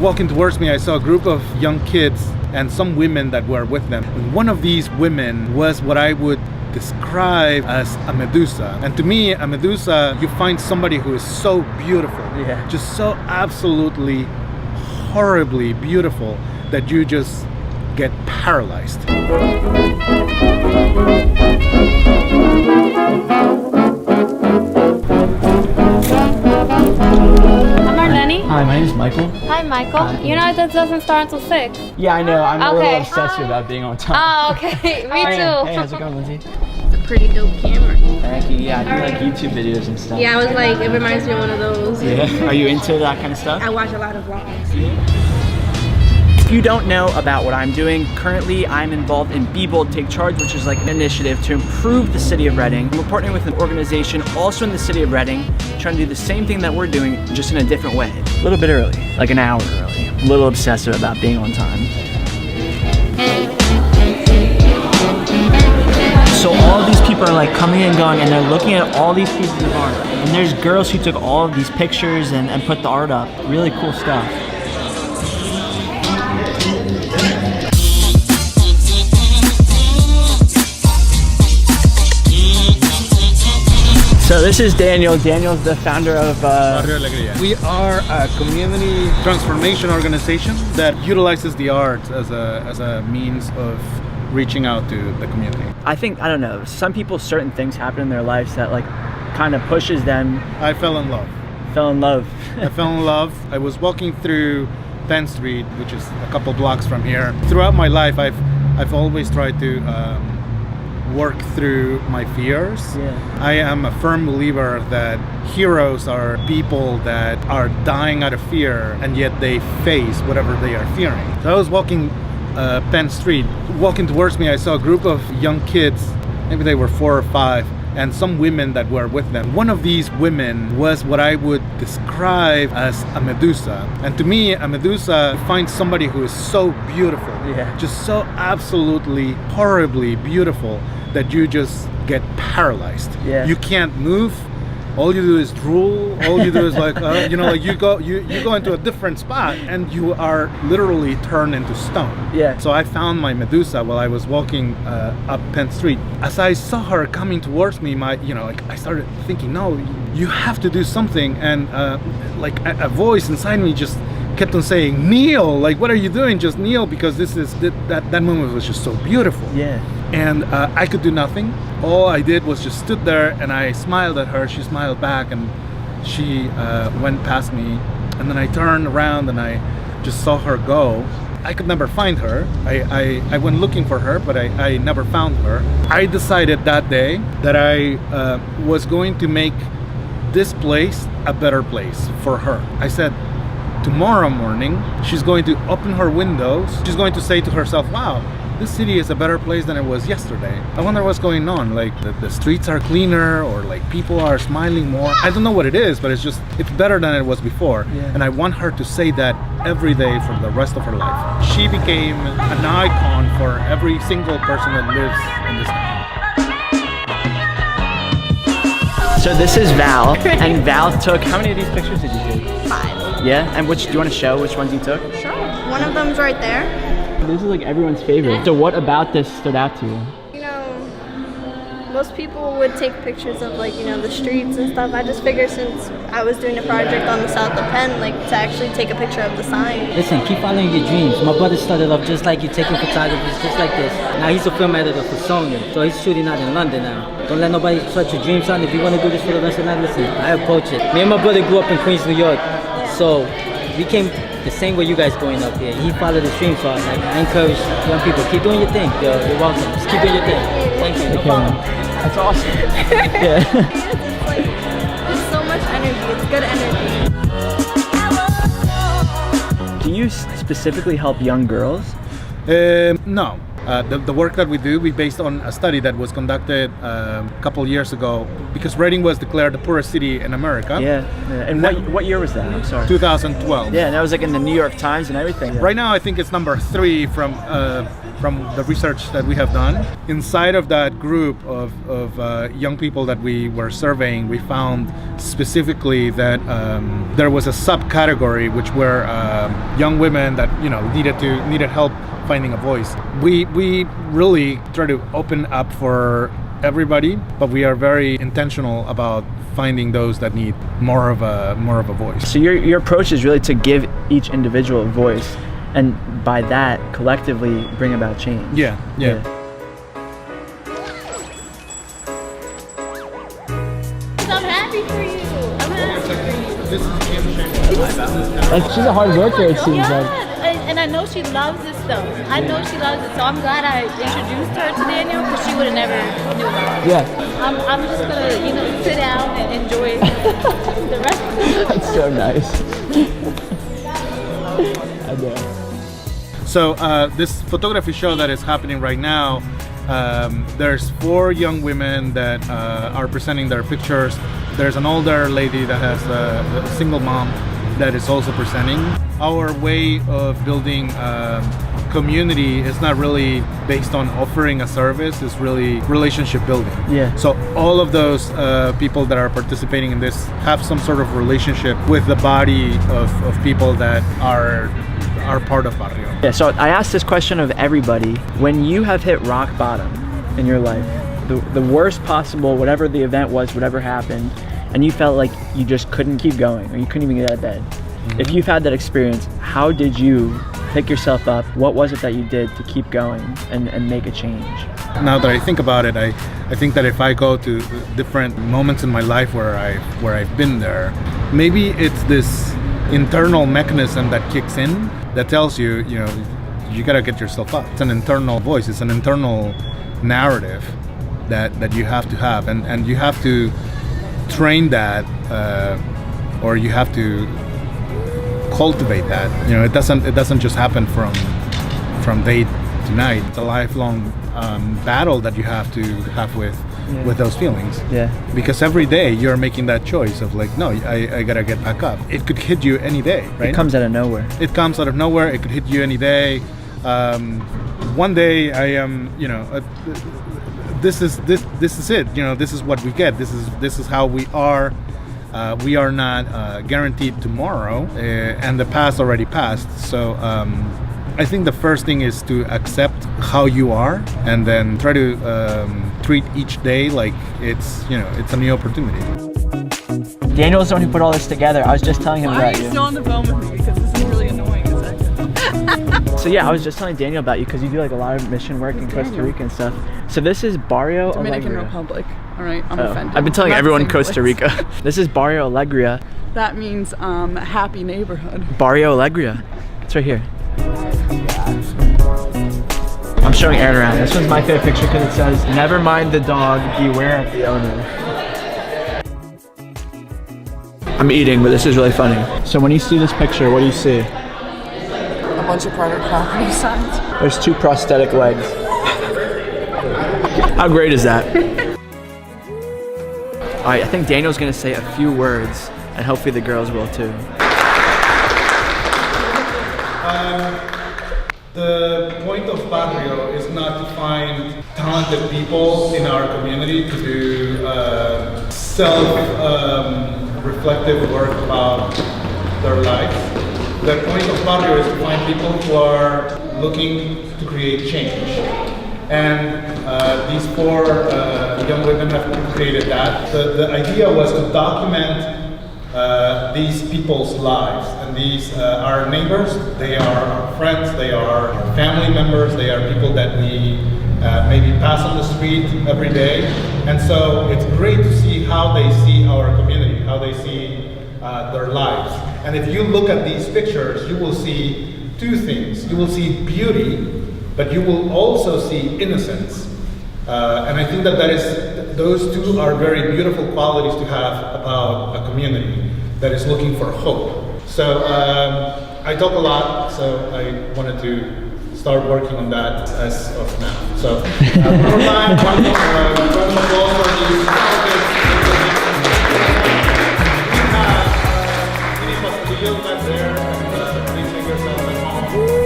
Walking towards me, I saw a group of young kids and some women that were with them. And one of these women was what I would describe as a Medusa. And to me, a Medusa, you find somebody who is so beautiful, just so absolutely horribly beautiful that you just get paralyzed. Hi, my name is Michael. Hi, Michael. Hi. You know this doesn't start until 6. Yeah, I know. I'm a little obsessed Hi. about being on time. Oh, okay. Me too. Hey, how's it going, Lindsay? It's a pretty dope camera. Thank you. Yeah, I do like YouTube videos and stuff. Yeah, I was like, it reminds me of one of those. Yeah. Are you into that kind of stuff? I watch a lot of vlogs. If you don't know about what I'm doing, currently I'm involved in Be Bold, Take Charge, which is like an initiative to improve the city of Reading. We're partnering with an organization also in the city of Reading, trying to do the same thing that we're doing, just in a different way. A little bit early, like an hour early. I'm a little obsessive about being on time. So all of these people are like coming and going, and they're looking at all these pieces of art. And there's girls who took all of these pictures and put the art up. Really cool stuff. So this is Daniel. Daniel's the founder of Barrio Alegria. We are a community transformation organization that utilizes the arts as a means of reaching out to the community. I don't know, some people, certain things happen in their lives that like kind of pushes them. I fell in love. I fell in love. I was walking through 10th Street, which is a couple blocks from here. Throughout my life, I've always tried to work through my fears. I am a firm believer that heroes are people that are dying out of fear and yet they face whatever they are fearing. So I was walking 10th Street. Walking towards me, I saw a group of young kids, maybe they were 4 or 5, and some women that were with them. One of these women was what I would describe as a Medusa. And to me, a Medusa, you find somebody who is so beautiful, just so absolutely horribly beautiful that you just get paralyzed. You can't move. All you do is drool. All you do is like, like you go into a different spot and you are literally turned into stone. So I found my Medusa while I was walking up 10th Street. As I saw her coming towards me, I started thinking, no, you have to do something. And like a voice inside me just kept on saying, kneel. Like, what are you doing? Just kneel, because that moment was just so beautiful. And I could do nothing. All I did was just stood there and I smiled at her. She smiled back and she went past me. And then I turned around and I just saw her go. I could never find her. I went looking for her, but I never found her. I decided that day that I was going to make this place a better place for her. I said, tomorrow morning, she's going to open her windows. She's going to say to herself, wow, this city is a better place than it was yesterday. I wonder what's going on. Like the streets are cleaner, or like people are smiling more. I don't know what it is, but it's better than it was before. And I want her to say that every day for the rest of her life. She became an icon for every single person that lives in this town. So this is Val, and Val took, how many of these pictures did you take? 5. Yeah, and do you want to show which ones you took? Sure. One of them's right there. This is like everyone's favorite. So what about this stood out to you? Most people would take pictures of the streets and stuff. I just figured since I was doing a project on the south of Penn, to actually take a picture of the sign. Listen, keep following your dreams. My brother started off just like you, taking photography just like this. Now he's a film editor for Sony, so he's shooting out in London now. Don't let nobody sweat your dreams, son. If you want to do this for the rest of the night, listen, I approach it. Me and my brother grew up in Queens, New York, so we came the same way you guys growing up here. He followed his dreams, so I encourage young people, keep doing your thing. You're welcome. Just keep doing your thing. Thank you. No problem. That's awesome. There's so much energy. It's good energy. Do you specifically help young girls? No. The work that we do, we based on a study that was conducted a couple years ago, because Reading was declared the poorest city in America. Yeah. And what year was that? I'm sorry. 2012. Yeah, and that was like in the New York Times and everything. Right now, I think it's number 3 from the research that we have done. Inside of that group of young people that we were surveying, we found specifically that there was a subcategory which were young women that needed help finding a voice. We really try to open up for everybody, but we are very intentional about finding those that need more of a voice. So your approach is really to give each individual a voice, and by that collectively bring about change. Yeah. I'm happy for you. I'm happy for you. This is Kim. Like, she's a hard worker, it seems like. And I know she loves this stuff. I know she loves it, so I'm glad I introduced her to Daniel, because she would have never knew about it. Yeah. I'm just gonna, sit down and enjoy the rest of it. That's so nice. I know. So this photography show that is happening right now, there's 4 young women that are presenting their pictures. There's an older lady that has a single mom that is also presenting. Our way of building community is not really based on offering a service, it's really relationship building. Yeah. So all of those people that are participating in this have some sort of relationship with the body of people that are part of Barrio. Yeah, so I asked this question of everybody. When you have hit rock bottom in your life, the worst possible, whatever the event was, whatever happened, and you felt like you just couldn't keep going, or you couldn't even get out of bed. If you've had that experience, how did you pick yourself up? What was it that you did to keep going and make a change? Now that I think about it, I think that if I go to different moments in my life where I've been there, maybe it's this internal mechanism that kicks in that tells you, you gotta get yourself up. It's an internal voice, it's an internal narrative that you have to have, and you have to train that, or you have to cultivate that. It doesn't just happen from day to night. It's a lifelong battle that you have to have with those feelings. Yeah. Because every day you're making that choice of like, no, I gotta get back up. It could hit you any day, right? It comes out of nowhere. It comes out of nowhere. It could hit you any day. One day I am, this is it. This is what we get. This is how we are. We are not guaranteed tomorrow, and the past already passed. So I think the first thing is to accept how you are, and then try to treat each day like it's a new opportunity. Daniel's the one who put all this together. I was just telling him Why are about you you. still on the phone with me? Because this is really annoying. So yeah, I was just telling Daniel about you because you do like a lot of mission work in Costa Rica and stuff. So this is Barrio Dominican Alegria. Republic. All right, I'm offended. I've been telling Not everyone the in same Costa place. Rica. This is Barrio Alegria. That means happy neighborhood. Barrio Alegria. It's right here. I'm showing Aaron around. This one's my favorite picture because it says, "Never mind the dog, beware of the owner." I'm eating, but this is really funny. So when you see this picture, what do you see? A bunch of private property signs. There's 2 prosthetic legs. How great is that? All right, I think Daniel's gonna say a few words, and hopefully the girls will too. The point of Barrio is not to find talented people in our community to do self-reflective work about their lives. The point of Barrio is to find people who are looking to create change. And these 4 young women have created that. The idea was to document these people's lives. And these are neighbors, they are our friends, they are our family members, they are people that we maybe pass on the street every day. And so it's great to see how they see our community, how they see their lives. And if you look at these pictures, you will see 2 things. You will see beauty, but you will also see innocence. And I think that those 2 are very beautiful qualities to have about a community that is looking for hope. So I talk a lot, so I wanted to start working on that as of now. So one more time, round of applause for these targets. We have Mini Pastillo back there, and please make yourself at home.